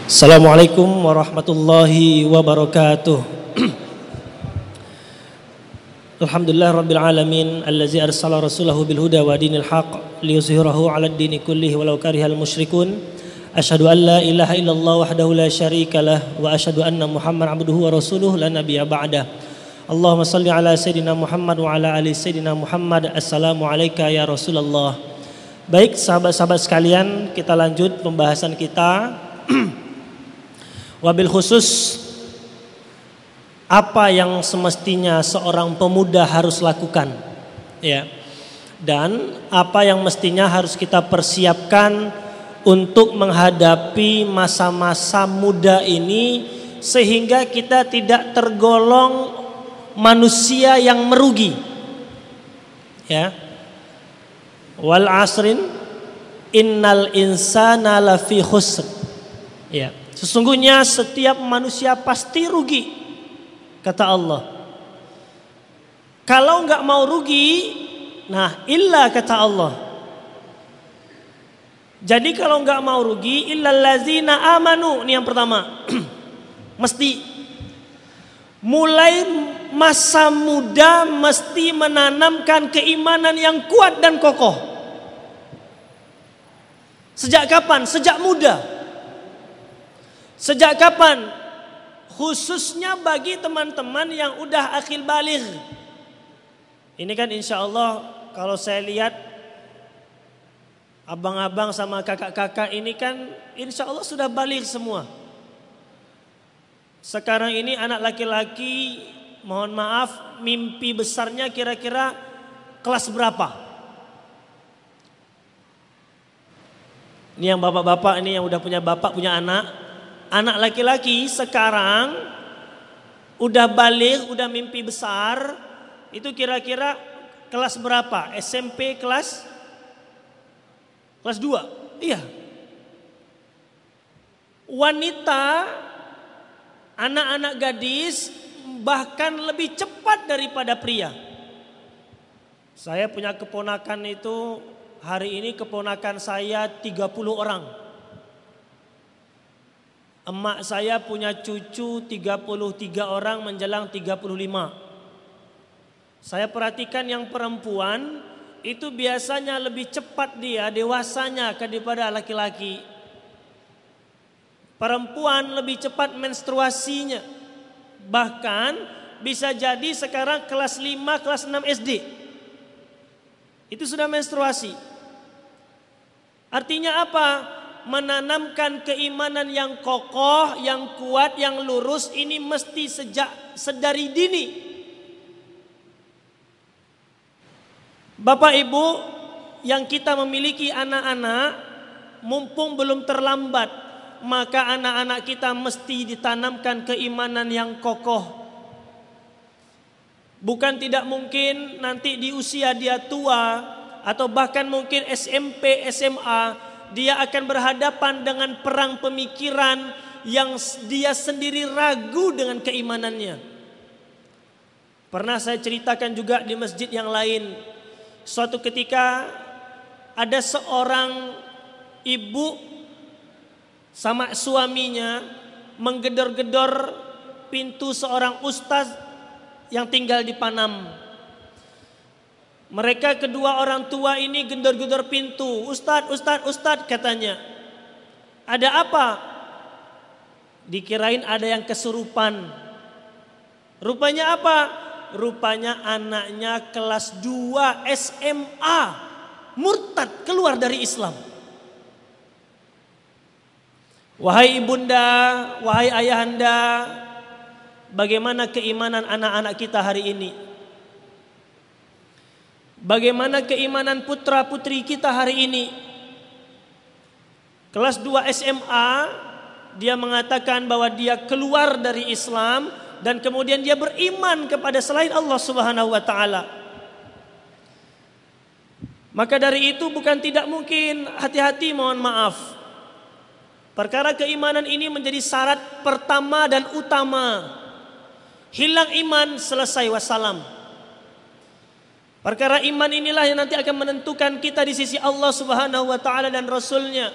Assalamualaikum warahmatullahi wabarakatuh. Alhamdulillah rabbil alamin allazi arsala rasulahu bil huda wa dinil haq liyuzhirahu 'alad dini kullihi walau karihal musyrikun. Asyhadu an la ilaha illallah wahdahu la syarikalah wa asyhadu anna Muhammadan abduhu wa rasuluhu la nabiyya ba'dah. Allahumma shalli ala sayidina Muhammad wa ala ali sayidina Muhammad. Assalamu alayka ya Rasulullah. Baik sahabat-sahabat sekalian, kita lanjut pembahasan kita. Wabil khusus apa yang semestinya seorang pemuda harus lakukan, ya, dan apa yang mestinya harus kita persiapkan untuk menghadapi masa-masa muda ini sehingga kita tidak tergolong manusia yang merugi, ya. Wal asrin innal insana lafi khusr, ya. Sesungguhnya setiap manusia pasti rugi, kata Allah. Kalau nggak mau rugi, nah illa kata Allah. Jadi kalau nggak mau rugi, illal ladzina amanu, ini yang pertama. Mesti mulai masa muda mesti menanamkan keimanan yang kuat dan kokoh. Sejak kapan? Sejak muda. Sejak kapan? Khususnya bagi teman-teman yang udah akil baligh. Ini kan insya Allah kalau saya lihat abang-abang sama kakak-kakak ini kan insya Allah sudah baligh semua. Sekarang ini anak laki-laki, mohon maaf, mimpi besarnya kira-kira kelas berapa? Ini yang bapak-bapak ini yang udah punya bapak, punya anak. Anak laki-laki sekarang udah balik, udah mimpi besar, itu kira-kira kelas berapa? SMP kelas 2. Iya. Wanita, anak-anak gadis bahkan lebih cepat daripada pria. Saya punya keponakan itu, hari ini keponakan saya 30 orang. Emak saya punya cucu 33 orang menjelang 35. Saya perhatikan yang perempuan itu biasanya lebih cepat dia dewasanya daripada laki-laki. Perempuan lebih cepat menstruasinya. Bahkan bisa jadi sekarang kelas 5, kelas 6 SD. Itu sudah menstruasi. Artinya apa? Menanamkan keimanan yang kokoh, yang kuat, yang lurus ini mesti sedari dini. Bapak Ibu yang kita memiliki anak-anak, mumpung belum terlambat, maka anak-anak kita mesti ditanamkan keimanan yang kokoh. Bukan tidak mungkin nanti di usia dia tua atau bahkan mungkin SMP, SMA, dia akan berhadapan dengan perang pemikiran yang dia sendiri ragu dengan keimanannya. Pernah saya ceritakan juga di masjid yang lain. Suatu ketika ada seorang ibu sama suaminya menggedor-gedor pintu seorang ustaz yang tinggal di Panam. Mereka kedua orang tua ini gedor-gedor pintu. Ustadz, Ustadz, Ustadz katanya. Ada apa? Dikirain ada yang kesurupan. Rupanya apa? Rupanya anaknya kelas 2 SMA. Murtad, keluar dari Islam. Wahai ibunda, wahai ayahanda, bagaimana keimanan anak-anak kita hari ini? Bagaimana keimanan putra-putri kita hari ini? Kelas 2 SMA, dia mengatakan bahwa dia keluar dari Islam dan kemudian dia beriman kepada selain Allah Subhanahu wa taala. Maka dari itu bukan tidak mungkin, hati-hati, mohon maaf. Perkara keimanan ini menjadi syarat pertama dan utama. Hilang iman, selesai wassalam. Perkara iman inilah yang nanti akan menentukan kita di sisi Allah Subhanahu wa taala dan Rasulnya.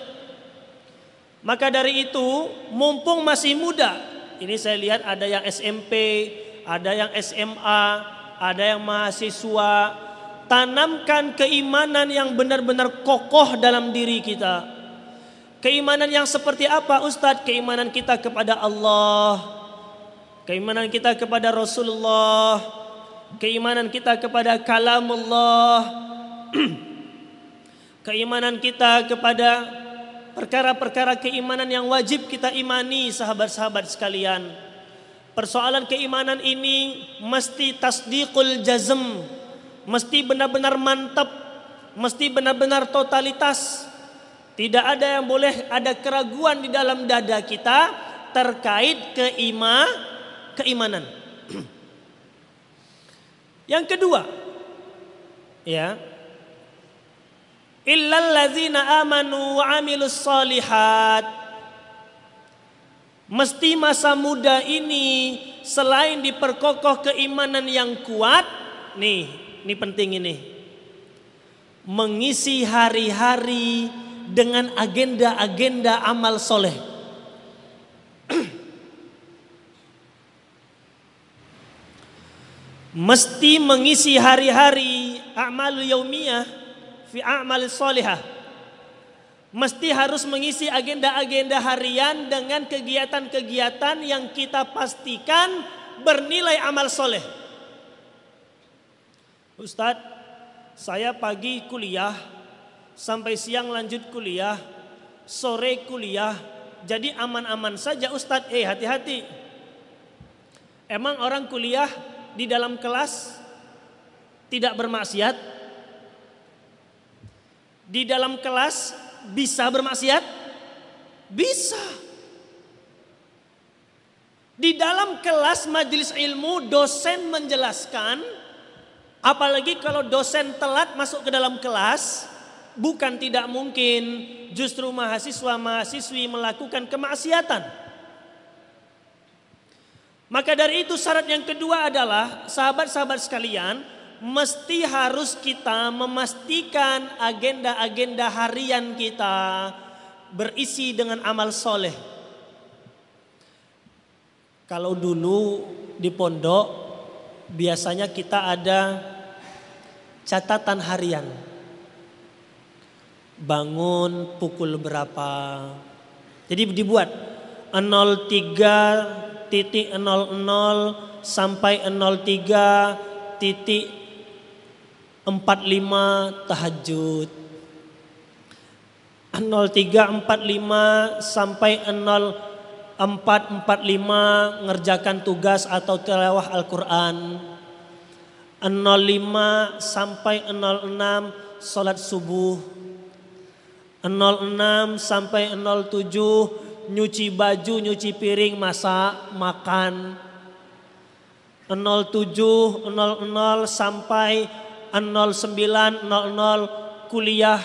Maka dari itu, mumpung masih muda, ini saya lihat ada yang SMP, ada yang SMA, ada yang mahasiswa, tanamkan keimanan yang benar-benar kokoh dalam diri kita. Keimanan yang seperti apa, Ustadz? Keimanan kita kepada Allah, keimanan kita kepada Rasulullah, keimanan kita kepada kalamullah, keimanan kita kepada perkara-perkara keimanan yang wajib kita imani, sahabat-sahabat sekalian. Persoalan keimanan ini mesti tasdiqul jazm, mesti benar-benar mantap, mesti benar-benar totalitas. Tidak ada yang boleh ada keraguan di dalam dada kita terkait keimanan. Yang kedua, ya, illal ladzina amanu wa amilus solihat. Mesti masa muda ini selain diperkokoh keimanan yang kuat, ini penting ini, mengisi hari-hari dengan agenda-agenda amal soleh. Mesti mengisi hari-hari a'mal yaumiyah fi a'mal solihah. Mesti harus mengisi agenda-agenda harian dengan kegiatan-kegiatan yang kita pastikan bernilai amal soleh. Ustadz, saya pagi kuliah, sampai siang lanjut kuliah, sore kuliah, jadi aman-aman saja Ustadz. Hati-hati. Emang orang kuliah di dalam kelas tidak bermaksiat? Di dalam kelas bisa bermaksiat? Bisa. Di dalam kelas majelis ilmu dosen menjelaskan, apalagi kalau dosen telat masuk ke dalam kelas, bukan tidak mungkin justru mahasiswa-mahasiswi melakukan kemaksiatan. Maka dari itu syarat yang kedua adalah, sahabat-sahabat sekalian, mesti harus kita memastikan agenda-agenda harian kita berisi dengan amal soleh. Kalau dulu di pondok biasanya kita ada catatan harian. Bangun pukul berapa. Jadi dibuat 03.00 sampai 03.45 tahajud. 03.45 sampai 04.45 ngerjakan tugas atau tilawah Al-Quran. 05 sampai 06 salat subuh. 06 sampai 07 nyuci baju, nyuci piring, masak, makan. 07.00 sampai 09.00 kuliah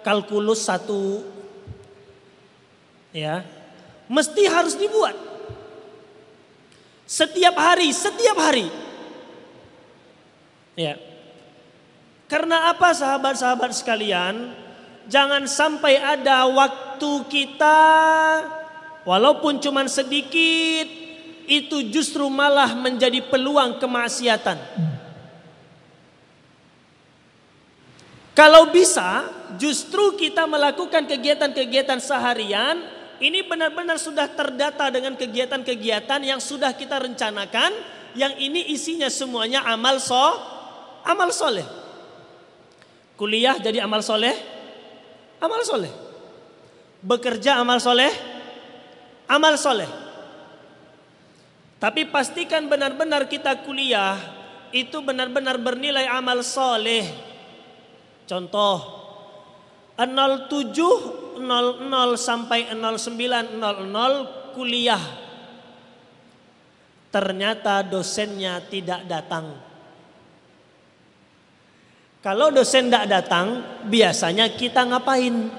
kalkulus 1. Ya. Mesti harus dibuat. Setiap hari. Ya. Karena apa, sahabat-sahabat sekalian? Jangan sampai ada waktu kita walaupun cuma sedikit itu justru malah menjadi peluang kemaksiatan. Kalau bisa justru kita melakukan kegiatan-kegiatan seharian ini benar-benar sudah terdata dengan kegiatan-kegiatan yang sudah kita rencanakan, yang ini isinya semuanya amal soleh. Kuliah jadi amal soleh. Bekerja amal soleh. Tapi pastikan benar-benar kita kuliah itu benar-benar bernilai amal soleh. Contoh 07.00 sampai 09.00 kuliah. Ternyata dosennya tidak datang. Kalau dosen tidak datang, biasanya kita ngapain?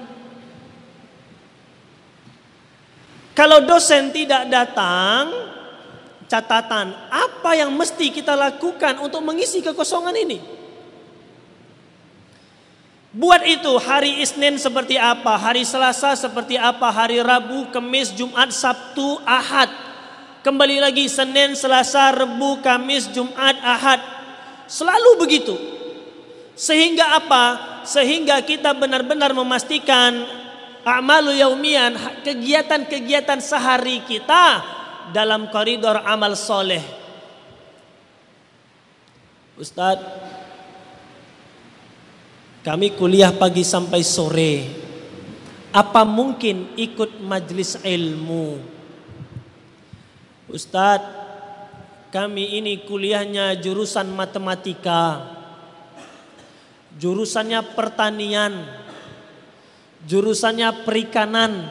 Kalau dosen tidak datang, catatan apa yang mesti kita lakukan untuk mengisi kekosongan ini? Buat itu hari Isnin seperti apa, hari Selasa seperti apa, hari Rabu, Kamis, Jumat, Sabtu, Ahad. Kembali lagi Senin, Selasa, Rabu, Kamis, Jumat, Ahad. Selalu begitu. Sehingga apa? Sehingga kita benar-benar memastikan a'malu yaumian, kegiatan-kegiatan sehari kita dalam koridor amal soleh. Ustadz, kami kuliah pagi sampai sore. Apa mungkin ikut majlis ilmu? Ustadz, kami ini kuliahnya jurusan matematika, jurusannya pertanian, jurusannya perikanan.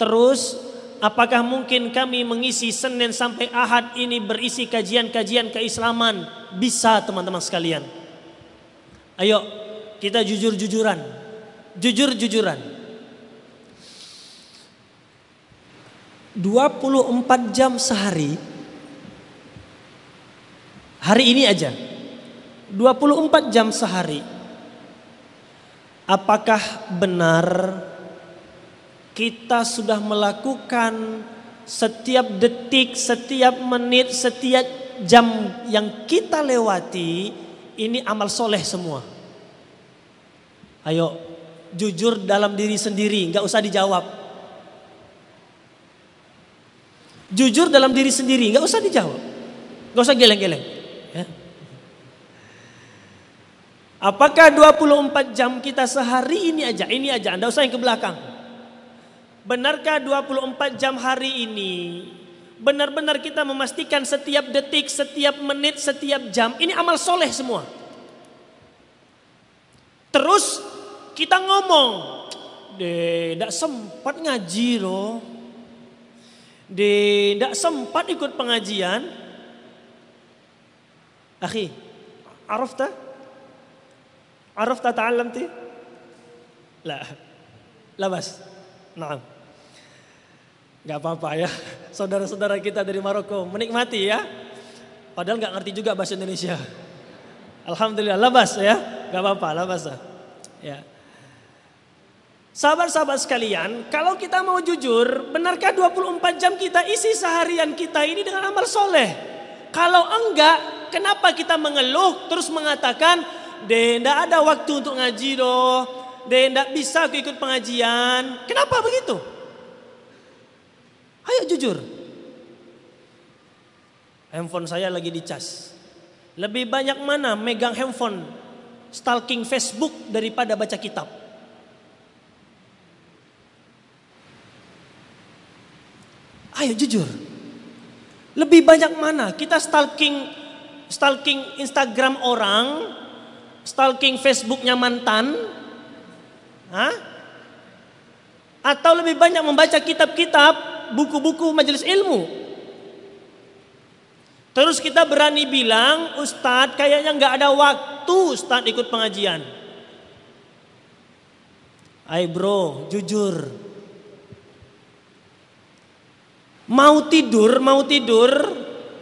Terus apakah mungkin kami mengisi Senin sampai Ahad ini berisi kajian-kajian keislaman? Bisa teman-teman sekalian. Ayo kita jujur-jujuran. Jujur-jujuran. 24 jam sehari. Hari ini aja. 24 jam sehari. Apakah benar kita sudah melakukan setiap detik, setiap menit, setiap jam yang kita lewati ini amal soleh semua? Ayo jujur dalam diri sendiri, nggak usah dijawab. Jujur dalam diri sendiri, nggak usah dijawab, nggak usah geleng-geleng. Ya. Apakah 24 jam kita sehari ini aja, nggak usah yang ke belakang. Benarkah 24 jam hari ini benar-benar kita memastikan setiap detik, setiap menit, setiap jam ini amal soleh semua? Terus kita ngomong, tidak sempat ngaji loh, tidak sempat ikut pengajian. Akhi, arafta ta'allamti? La bas. Naam. Gak apa-apa ya, saudara-saudara kita dari Maroko menikmati ya, padahal gak ngerti juga bahasa Indonesia. Alhamdulillah, labas ya, gak apa-apa, labas ya. Sahabat-sahabat sekalian, kalau kita mau jujur, benarkah 24 jam kita isi seharian kita ini dengan amal soleh? Kalau enggak, kenapa kita mengeluh terus mengatakan, tidak ada waktu untuk ngaji doh, tidak bisa aku ikut pengajian. Kenapa begitu? Ayo jujur. Handphone saya lagi dicas. Lebih banyak mana megang handphone stalking Facebook daripada baca kitab? Ayo jujur. Lebih banyak mana kita stalking Instagram orang, stalking Facebooknya mantan? Hah? Atau lebih banyak membaca kitab-kitab, buku-buku majelis ilmu? Terus kita berani bilang, Ustadz kayaknya gak ada waktu Ustadz ikut pengajian. Ayo bro, jujur. Mau tidur,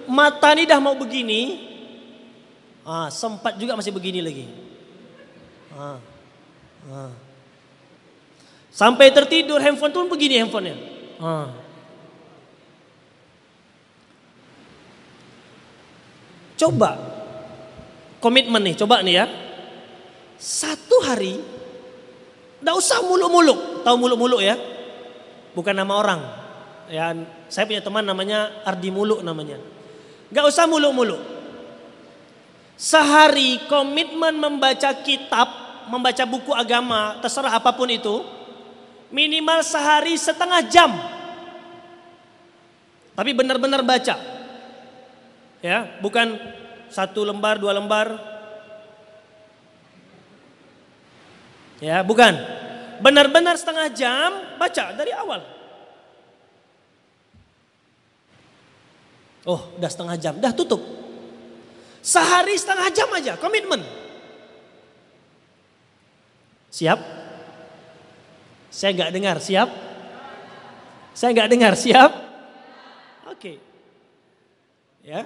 mata ini dah mau begini. Sempat juga masih begini lagi. Sampai tertidur handphone tuh begini handphonenya. Coba komitmen nih, coba nih ya. Satu hari, nggak usah muluk-muluk. Tahu muluk-muluk ya? Bukan nama orang. Ya, saya punya teman namanya Ardi Muluk namanya. Nggak usah muluk-muluk. Sehari komitmen membaca kitab, membaca buku agama, terserah apapun itu, minimal sehari setengah jam. Tapi benar-benar baca. Ya, bukan 1 lembar, 2 lembar. Ya, bukan. Benar-benar setengah jam baca dari awal. Oh, udah setengah jam, dah tutup. Sehari setengah jam aja, komitmen. Siap? Saya nggak dengar, siap? Saya nggak dengar, siap? Oke. Ya,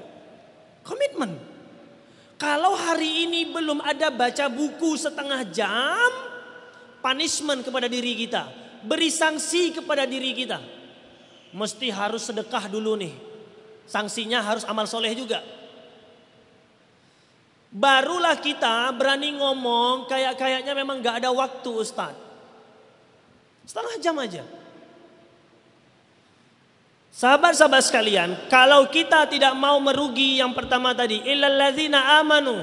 komitmen. Kalau hari ini belum ada baca buku setengah jam, punishment kepada diri kita, beri sanksi kepada diri kita. Mesti harus sedekah dulu nih. Sanksinya harus amal soleh juga. Barulah kita berani ngomong kayaknya memang gak ada waktu Ustaz. Setengah jam aja. Sahabat-sahabat sekalian, kalau kita tidak mau merugi yang pertama tadi, illal ladzina amanu,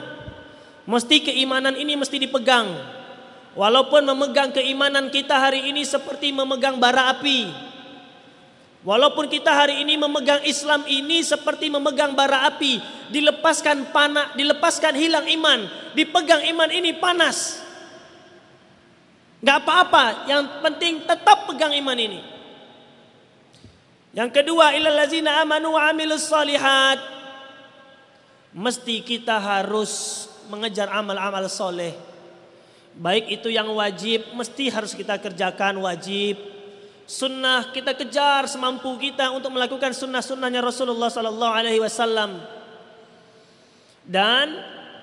mesti keimanan ini mesti dipegang. Walaupun memegang keimanan kita hari ini seperti memegang bara api. Walaupun kita hari ini memegang Islam ini seperti memegang bara api, dilepaskan panas, dilepaskan hilang iman, dipegang iman ini panas. Gak apa-apa, yang penting tetap pegang iman ini. Yang kedua, illal ladzina amanu wa amilus shalihat. Mesti kita harus mengejar amal-amal soleh. Baik itu yang wajib, mesti harus kita kerjakan wajib. Sunnah kita kejar semampu kita untuk melakukan sunnah-sunnahnya Rasulullah SAW. Dan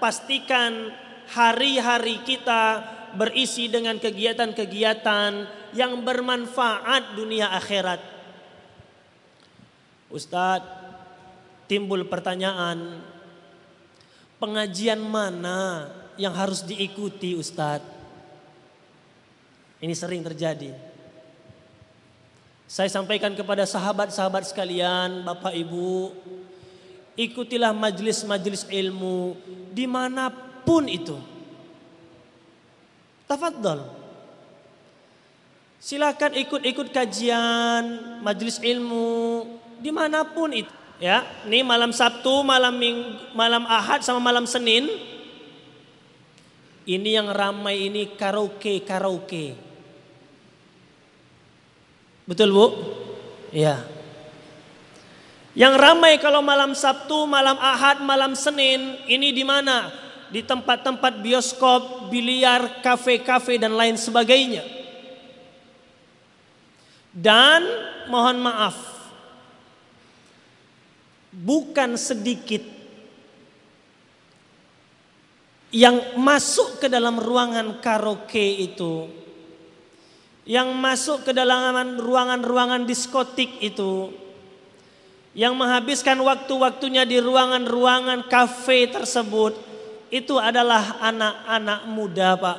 pastikan hari-hari kita berisi dengan kegiatan-kegiatan yang bermanfaat dunia akhirat. Ustadz, timbul pertanyaan, pengajian mana yang harus diikuti Ustadz? Ini sering terjadi. Saya sampaikan kepada sahabat-sahabat sekalian, Bapak Ibu, ikutilah majelis-majelis ilmu dimanapun itu. Tafadhol. Silakan ikut-ikut kajian, majelis ilmu dimanapun itu. Ya, ini malam Sabtu, malam Ahad sama malam Senin. Ini yang ramai ini karaoke. Betul Bu? Iya. Yang ramai kalau malam Sabtu, malam Ahad, malam Senin, ini di mana? Di tempat-tempat bioskop, biliar, kafe-kafe dan lain sebagainya. Dan mohon maaf, bukan sedikit yang masuk ke dalam ruangan karaoke itu, yang masuk ke dalam ruangan-ruangan diskotik itu, yang menghabiskan waktu-waktunya di ruangan-ruangan kafe tersebut, itu adalah anak-anak muda Pak.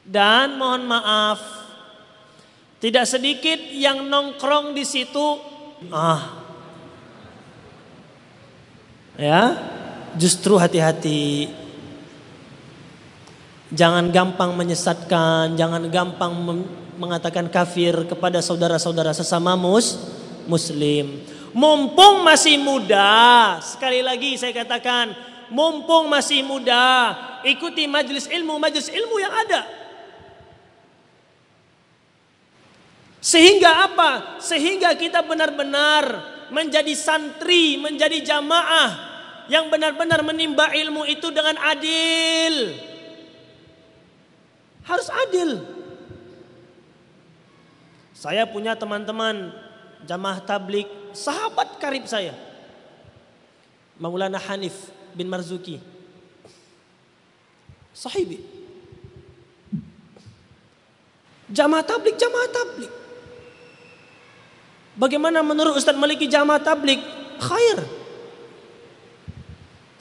Dan mohon maaf, tidak sedikit yang nongkrong di situ. Ya, justru hati-hati. Jangan gampang menyesatkan, jangan gampang mengatakan kafir kepada saudara-saudara sesama muslim. Mumpung masih muda, sekali lagi saya katakan, mumpung masih muda, ikuti majelis ilmu yang ada. Sehingga apa? Sehingga kita benar-benar menjadi santri, menjadi jamaah yang benar-benar menimba ilmu itu dengan adil. Harus adil. Saya punya teman-teman jamaah tablik, sahabat karib saya, Maulana Hanif bin Marzuki, sahibi. Jamaah tablik. Bagaimana menurut Ustadz Maliki jamaah tablik? Khair.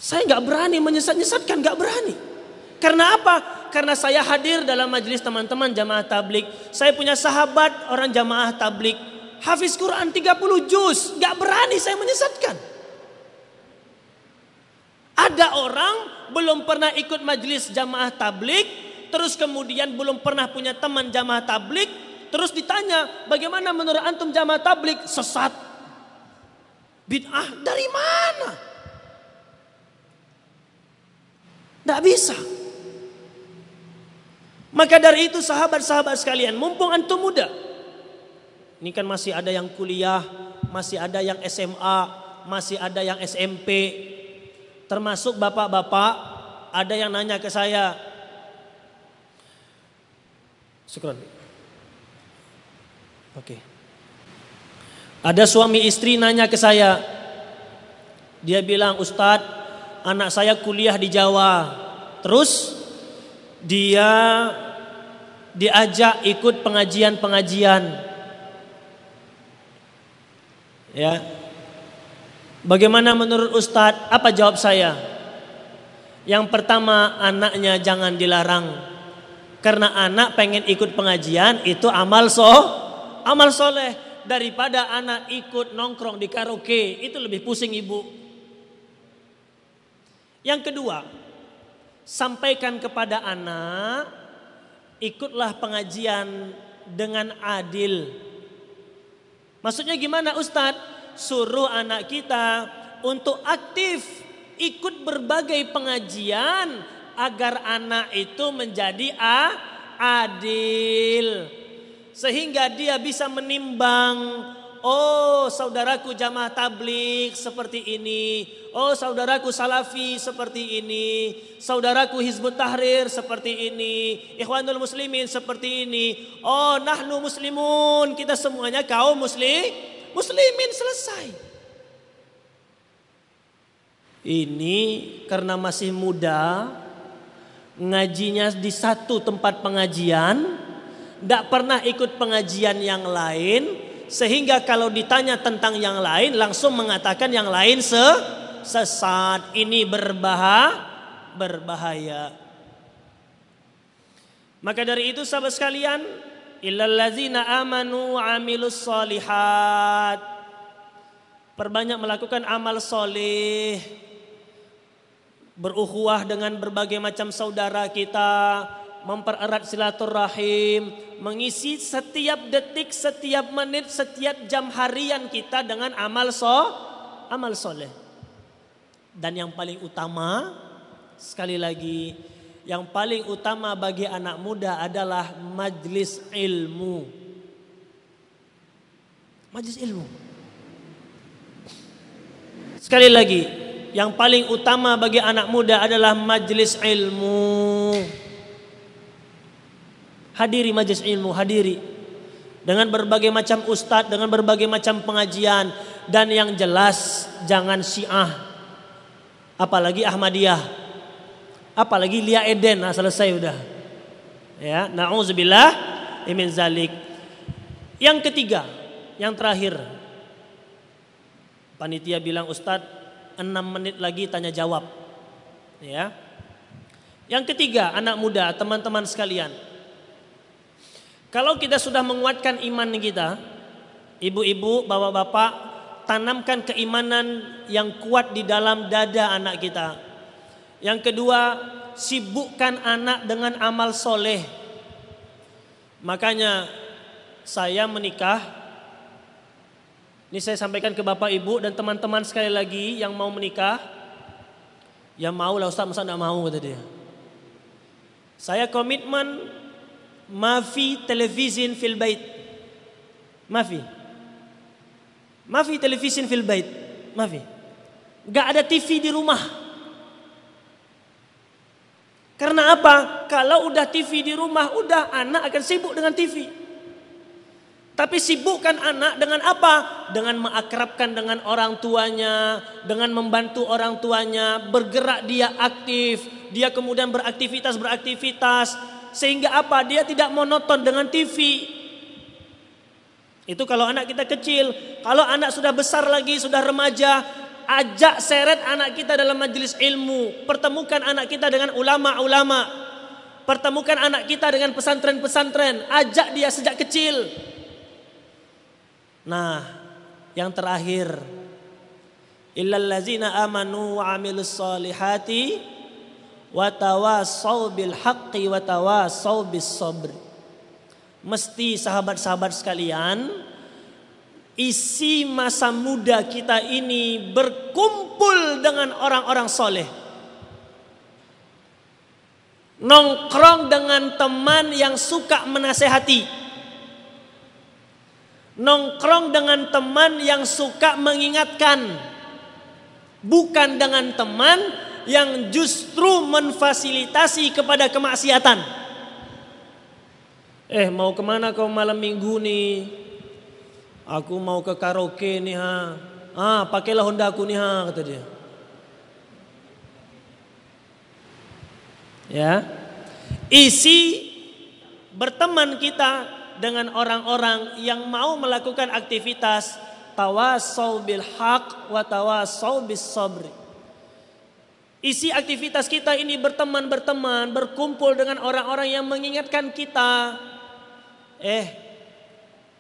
Saya gak berani menyesat-nyesatkan, gak berani. Karena apa? Karena saya hadir dalam majelis teman-teman jamaah tablik. Saya punya sahabat orang jamaah tablik, hafiz Quran 30 juz. Gak berani saya menyesatkan. Ada orang belum pernah ikut majelis jamaah tablik, terus kemudian belum pernah punya teman jamaah tablik, terus ditanya, bagaimana menurut antum jamaah tablik? Sesat. Bid'ah dari mana? Tidak bisa. Maka dari itu sahabat-sahabat sekalian, mumpung antum muda. Ini kan masih ada yang kuliah, masih ada yang SMA, masih ada yang SMP. Termasuk bapak-bapak, ada yang nanya ke saya. Syukran. Oke. Ada suami istri nanya ke saya. Dia bilang, Ustadz, anak saya kuliah di Jawa. Terus dia diajak ikut pengajian-pengajian. Ya. Bagaimana menurut Ustadz? Apa jawab saya? Yang pertama, anaknya jangan dilarang. Karena anak pengen ikut pengajian itu amal soleh. Daripada anak ikut nongkrong di karaoke, itu lebih pusing ibu. Yang kedua, sampaikan kepada anak, ikutlah pengajian dengan adil. Maksudnya gimana Ustadz? Suruh anak kita untuk aktif ikut berbagai pengajian agar anak itu menjadi adil. Sehingga dia bisa menimbang, oh saudaraku jamaah tabligh seperti ini, oh saudaraku salafi seperti ini, saudaraku Hizbut Tahrir seperti ini, Ikhwanul Muslimin seperti ini. Oh nahnu muslimun, kita semuanya kaum muslimin, selesai. Ini karena masih muda, ngajinya di satu tempat pengajian, tidak pernah ikut pengajian yang lain, sehingga kalau ditanya tentang yang lain langsung mengatakan yang lain sesat. Ini berbahaya. Maka dari itu sahabat sekalian, illal ladzina amanu amilus solihat, perbanyak melakukan amal soleh, berukhuwah dengan berbagai macam saudara kita, mempererat silaturahim, mengisi setiap detik, setiap menit, setiap jam harian kita dengan amal soleh. Dan yang paling utama, sekali lagi, yang paling utama bagi anak muda adalah majlis ilmu. Majlis ilmu. Sekali lagi, yang paling utama bagi anak muda adalah majlis ilmu. Hadiri majlis ilmu, hadiri. Dengan berbagai macam ustadz, dengan berbagai macam pengajian. Dan yang jelas jangan Syiah. Apalagi Ahmadiyah. Apalagi Lia Eden. Nah selesai udah. Ya, na'udzubillah min zalik. Yang ketiga, yang terakhir. Panitia bilang ustadz 6 menit lagi tanya jawab. Ya. Yang ketiga, anak muda, teman-teman sekalian. Kalau kita sudah menguatkan iman kita, ibu-ibu, bapak-bapak, tanamkan keimanan yang kuat di dalam dada anak kita. Yang kedua, sibukkan anak dengan amal soleh. Makanya saya menikah, ini saya sampaikan ke bapak ibu dan teman-teman sekali lagi yang mau menikah. Ya mau lah Ustaz, masa enggak mau kata dia. Saya komitmen mafi televisin fil bait. Mafi televisin fil bait. Mafi. Enggak ada TV di rumah. Karena apa? Kalau udah TV di rumah, udah anak akan sibuk dengan TV. Tapi sibukkan anak dengan apa? Dengan mengakrabkan dengan orang tuanya, dengan membantu orang tuanya, bergerak dia aktif, dia kemudian beraktivitas, sehingga apa? Dia tidak monoton dengan TV. Itu kalau anak kita kecil. Kalau anak sudah besar lagi, sudah remaja, ajak seret anak kita dalam majelis ilmu. Pertemukan anak kita dengan ulama-ulama. Pertemukan anak kita dengan pesantren-pesantren. Ajak dia sejak kecil. Nah, yang terakhir, illal ladzina amanu wa amilus solihati wa tawassaw bil haqqi wa tawassaw bis sabr. Mesti sahabat-sahabat sekalian, isi masa muda kita ini berkumpul dengan orang-orang soleh. Nongkrong dengan teman yang suka menasehati. Nongkrong dengan teman yang suka mengingatkan. Bukan dengan teman yang justru memfasilitasi kepada kemaksiatan. Mau kemana kau malam minggu nih? Aku mau ke karaoke nih ha. Pakailah Honda aku nih ha, kata dia. Ya. Isi berteman kita dengan orang-orang yang mau melakukan aktivitas tawasau bil haq wa tawasau bis sabri. Isi aktivitas kita ini berteman, berkumpul dengan orang-orang yang mengingatkan kita.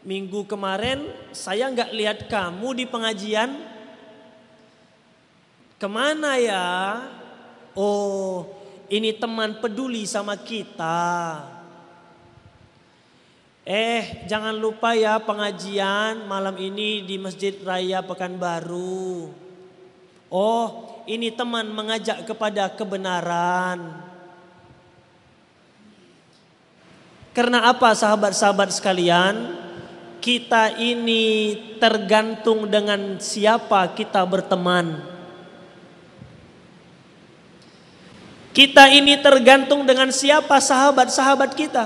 Minggu kemarin saya nggak lihat kamu di pengajian. Kemana ya? Oh, ini teman peduli sama kita. Jangan lupa ya pengajian malam ini di Masjid Raya Pekanbaru. Oh, ini teman mengajak kepada kebenaran. Karena apa sahabat-sahabat sekalian? Kita ini tergantung dengan siapa kita berteman. Kita ini tergantung dengan siapa sahabat-sahabat kita.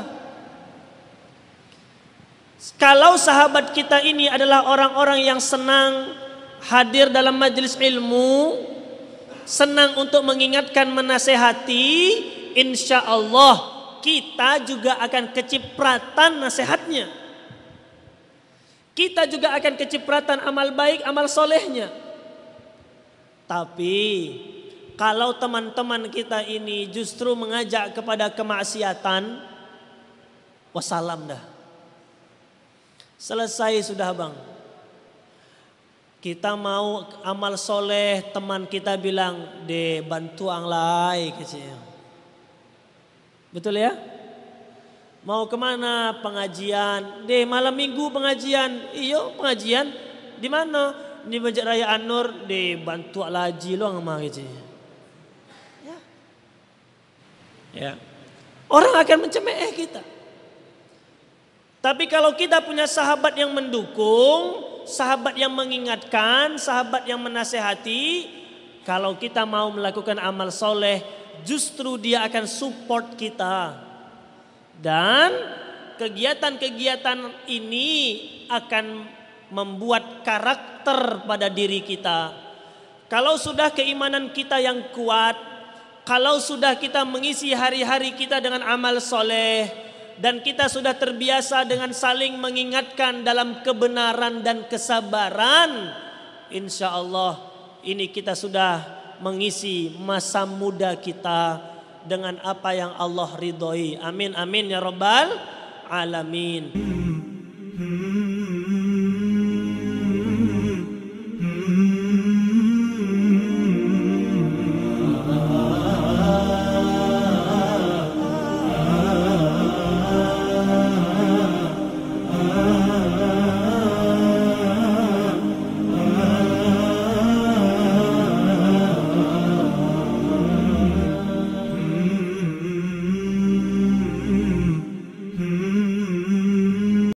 Kalau sahabat kita ini adalah orang-orang yang senang hadir dalam majelis ilmu, senang untuk mengingatkan, menasehati, insya Allah kita juga akan kecipratan nasihatnya. Kita juga akan kecipratan amal baik, amal solehnya. Tapi kalau teman-teman kita ini justru mengajak kepada kemaksiatan, wassalam dah. Selesai sudah bang. Kita mau amal soleh, teman kita bilang, bantu ang lai kecil. Betul ya? Mau kemana? Pengajian. Malam minggu pengajian. Iyo pengajian. Di mana? Di Masjid Raya An-Nur. Bantu laji lo ngomong gitu. Ya. Orang akan mencemeh kita. Tapi kalau kita punya sahabat yang mendukung, sahabat yang mengingatkan, sahabat yang menasehati, kalau kita mau melakukan amal soleh, justru dia akan support kita. Dan kegiatan-kegiatan ini akan membuat karakter pada diri kita. Kalau sudah keimanan kita yang kuat, kalau sudah kita mengisi hari-hari kita dengan amal soleh, dan kita sudah terbiasa dengan saling mengingatkan dalam kebenaran dan kesabaran, insya Allah ini kita sudah mengisi masa muda kita dengan apa yang Allah ridhoi. Amin amin ya rabbal alamin.